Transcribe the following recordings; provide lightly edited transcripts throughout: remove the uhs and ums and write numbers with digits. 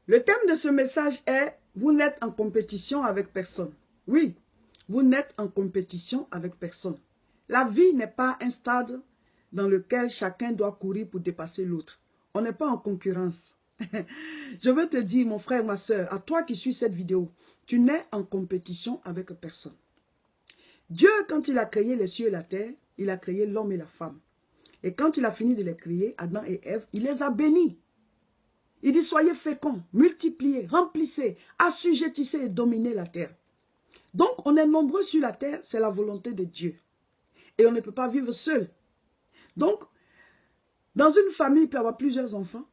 Le thème de ce message est « Vous n'êtes en compétition avec personne ». Oui, vous n'êtes en compétition avec personne. La vie n'est pas un stade dans lequel chacun doit courir pour dépasser l'autre. On n'est pas en concurrence. Je veux te dire, mon frère, ma soeur, à toi qui suis cette vidéo, tu n'es en compétition avec personne. Dieu, quand il a créé les cieux et la terre, il a créé l'homme et la femme. Et quand il a fini de les créer, Adam et Ève, il les a bénis. Il dit, soyez féconds, multipliez, remplissez, assujettissez et dominez la terre. Donc, on est nombreux sur la terre, c'est la volonté de Dieu. Et on ne peut pas vivre seul. Donc, dans une famille, il peut y avoir plusieurs enfants,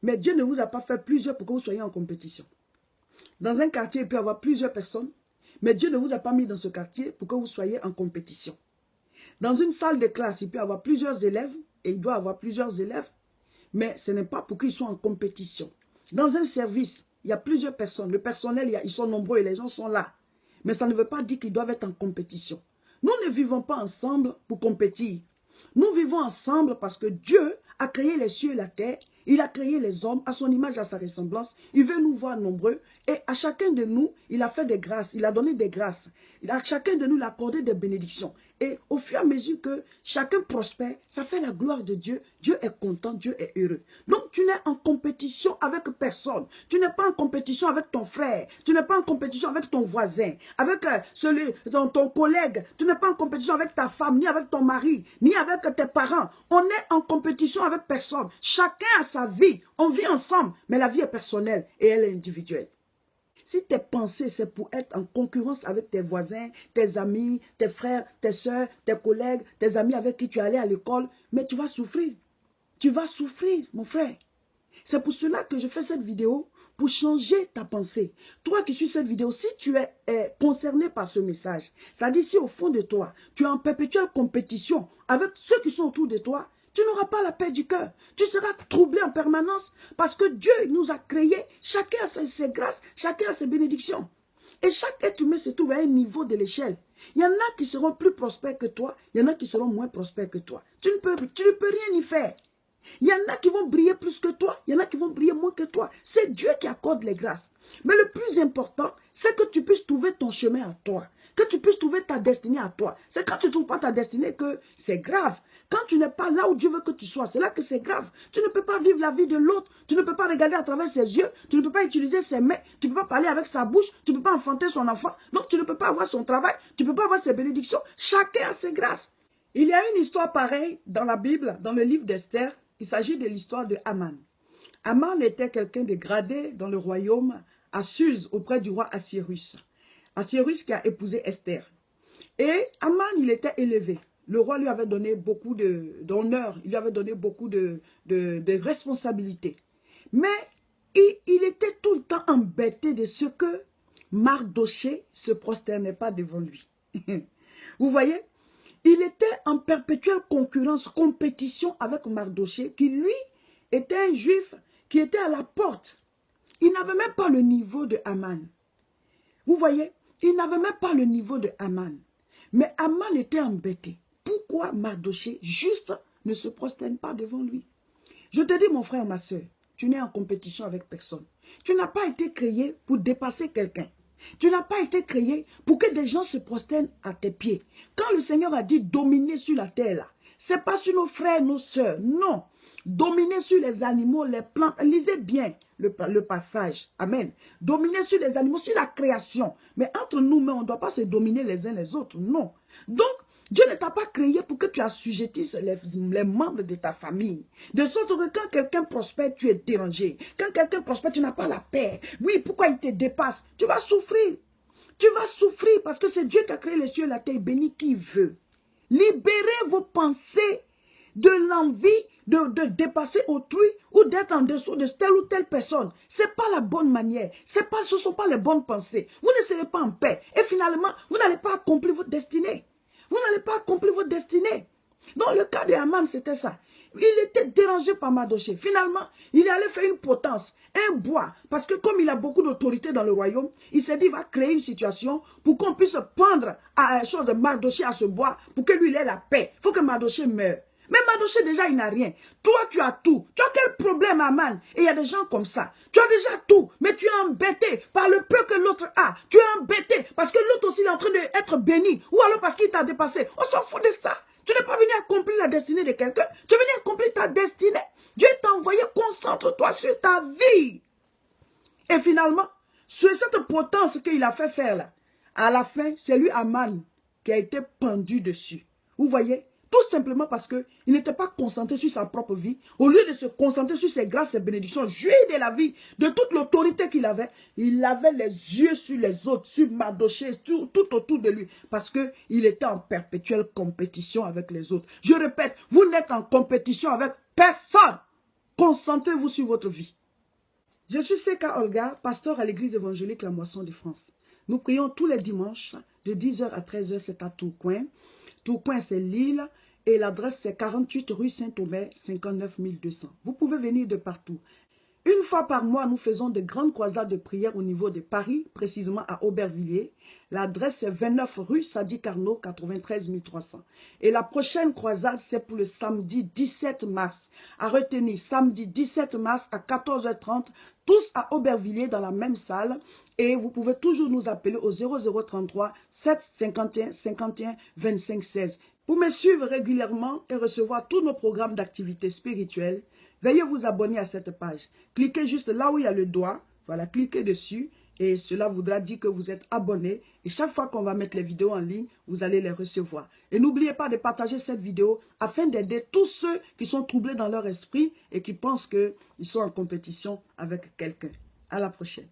mais Dieu ne vous a pas fait plusieurs pour que vous soyez en compétition. Dans un quartier, il peut y avoir plusieurs personnes, mais Dieu ne vous a pas mis dans ce quartier pour que vous soyez en compétition. Dans une salle de classe, il peut y avoir plusieurs élèves, et il doit y avoir plusieurs élèves, mais ce n'est pas pour qu'ils soient en compétition. Dans un service, il y a plusieurs personnes. Le personnel, ils sont nombreux et les gens sont là. Mais ça ne veut pas dire qu'ils doivent être en compétition. Nous ne vivons pas ensemble pour compétir. Nous vivons ensemble parce que Dieu a créé les cieux et la terre. Il a créé les hommes à son image, à sa ressemblance. Il veut nous voir nombreux. Et à chacun de nous, il a fait des grâces. Il a donné des grâces. À chacun de nous, il a accordé des bénédictions. Et au fur et à mesure que chacun prospère, ça fait la gloire de Dieu. Dieu est content, Dieu est heureux. Donc tu n'es en compétition avec personne. Tu n'es pas en compétition avec ton frère. Tu n'es pas en compétition avec ton voisin, avec ton collègue. Tu n'es pas en compétition avec ta femme, ni avec ton mari, ni avec tes parents. On est en compétition avec personne. Chacun a sa vie. On vit ensemble, mais la vie est personnelle et elle est individuelle. Si tes pensées, c'est pour être en concurrence avec tes voisins, tes amis, tes frères, tes soeurs, tes collègues, tes amis avec qui tu es allé à l'école, mais tu vas souffrir. Tu vas souffrir, mon frère. C'est pour cela que je fais cette vidéo, pour changer ta pensée. Toi qui suis cette vidéo, si tu es concerné par ce message, c'est-à-dire si au fond de toi, tu es en perpétuelle compétition avec ceux qui sont autour de toi, tu n'auras pas la paix du cœur. Tu seras troublé en permanence parce que Dieu nous a créés. Chacun a ses grâces, chacun a ses bénédictions. Et chaque être humain se trouve à un niveau de l'échelle. Il y en a qui seront plus prospères que toi, il y en a qui seront moins prospères que toi. Tu ne peux rien y faire. Il y en a qui vont briller plus que toi, il y en a qui vont briller moins que toi. C'est Dieu qui accorde les grâces. Mais le plus important, c'est que tu puisses trouver ton chemin à toi. Que tu puisses trouver ta destinée à toi. C'est quand tu ne trouves pas ta destinée que c'est grave. Quand tu n'es pas là où Dieu veut que tu sois, c'est là que c'est grave. Tu ne peux pas vivre la vie de l'autre. Tu ne peux pas regarder à travers ses yeux. Tu ne peux pas utiliser ses mains. Tu ne peux pas parler avec sa bouche. Tu ne peux pas enfanter son enfant. Donc tu ne peux pas avoir son travail. Tu ne peux pas avoir ses bénédictions. Chacun a ses grâces. Il y a une histoire pareille dans la Bible, dans le livre d'Esther. Il s'agit de l'histoire de Haman. Haman était quelqu'un de gradé dans le royaume à Suse, auprès du roi Assuérus. Assuérus qui a épousé Esther. Et Haman, il était élevé. Le roi lui avait donné beaucoup d'honneur, il lui avait donné beaucoup de responsabilités. Mais il était tout le temps embêté de ce que Mardochée se prosternait pas devant lui. Vous voyez? Il était en perpétuelle concurrence, compétition avec Mardochée, qui lui était un juif qui était à la porte. Il n'avait même pas le niveau de Haman. Vous voyez, il n'avait même pas le niveau de Haman. Mais Haman était embêté. Pourquoi Mardochée, juste, ne se prosterne pas devant lui? Je te dis, mon frère, ma soeur, tu n'es en compétition avec personne. Tu n'as pas été créé pour dépasser quelqu'un. Tu n'as pas été créé pour que des gens se prosternent à tes pieds. Quand le Seigneur a dit dominer sur la terre, là, ce n'est pas sur nos frères, nos sœurs, non. Dominer sur les animaux, les plantes. Lisez bien le passage. Amen. Dominer sur les animaux, sur la création. Mais entre nous-mêmes, on ne doit pas se dominer les uns les autres. Non. Donc, Dieu ne t'a pas créé pour que tu assujettisses les membres de ta famille. De sorte que quand quelqu'un prospère, tu es dérangé. Quand quelqu'un prospère, tu n'as pas la paix. Oui, pourquoi il te dépasse? Tu vas souffrir. Tu vas souffrir parce que c'est Dieu qui a créé les cieux et la terre. Béni qui veut. Libérez vos pensées de l'envie de dépasser autrui ou d'être en dessous de telle ou telle personne. Ce n'est pas la bonne manière. Ce ne sont pas les bonnes pensées. Vous ne serez pas en paix. Et finalement, vous n'allez pas accomplir votre destinée. Vous n'allez pas accomplir votre destinée. Dans le cas de Haman, c'était ça. Il était dérangé par Mardochée. Finalement, il est allé faire une potence, un bois. Parce que comme il a beaucoup d'autorité dans le royaume, il s'est dit, il va créer une situation pour qu'on puisse prendre à Mardochée à ce bois, pour que lui, il ait la paix. Il faut que Mardochée meure. Mais Madoché, déjà, il n'a rien. Toi, tu as tout. Tu as quel problème, Aman? Et il y a des gens comme ça. Tu as déjà tout, mais tu es embêté par le peu que l'autre a. Tu es embêté parce que l'autre aussi est en train d'être béni. Ou alors parce qu'il t'a dépassé. On s'en fout de ça. Tu n'es pas venu accomplir la destinée de quelqu'un. Tu es venu accomplir ta destinée. Dieu t'a envoyé, concentre-toi sur ta vie. Et finalement, sur cette potence qu'il a fait faire là, à la fin, c'est lui, Aman, qui a été pendu dessus. Vous voyez? Tout simplement parce qu'il n'était pas concentré sur sa propre vie. Au lieu de se concentrer sur ses grâces et bénédictions, jouir de la vie, de toute l'autorité qu'il avait, il avait les yeux sur les autres, sur Madoché, tout autour de lui. Parce qu'il était en perpétuelle compétition avec les autres. Je répète, vous n'êtes en compétition avec personne. Concentrez-vous sur votre vie. Je suis Seka Olga, pasteur à l'église évangélique La Moisson de France. Nous prions tous les dimanches de 10h à 13h, c'est à Tourcoing. Tourcoing, c'est Lille et l'adresse c'est 48 rue Saint-Omer, 59 200. Vous pouvez venir de partout. Une fois par mois, nous faisons de grandes croisades de prière au niveau de Paris, précisément à Aubervilliers. L'adresse c'est 29 rue Sadi Carnot, 93 300. Et la prochaine croisade, c'est pour le samedi 17 mars. À retenir, samedi 17 mars à 14h30, tous à Aubervilliers dans la même salle. Et vous pouvez toujours nous appeler au 0033 751 51 25 16. Pour me suivre régulièrement et recevoir tous nos programmes d'activité spirituelle, veuillez vous abonner à cette page. Cliquez juste là où il y a le doigt. Voilà, cliquez dessus. Et cela voudra dire que vous êtes abonné. Et chaque fois qu'on va mettre les vidéos en ligne, vous allez les recevoir. Et n'oubliez pas de partager cette vidéo afin d'aider tous ceux qui sont troublés dans leur esprit et qui pensent qu'ils sont en compétition avec quelqu'un. À la prochaine.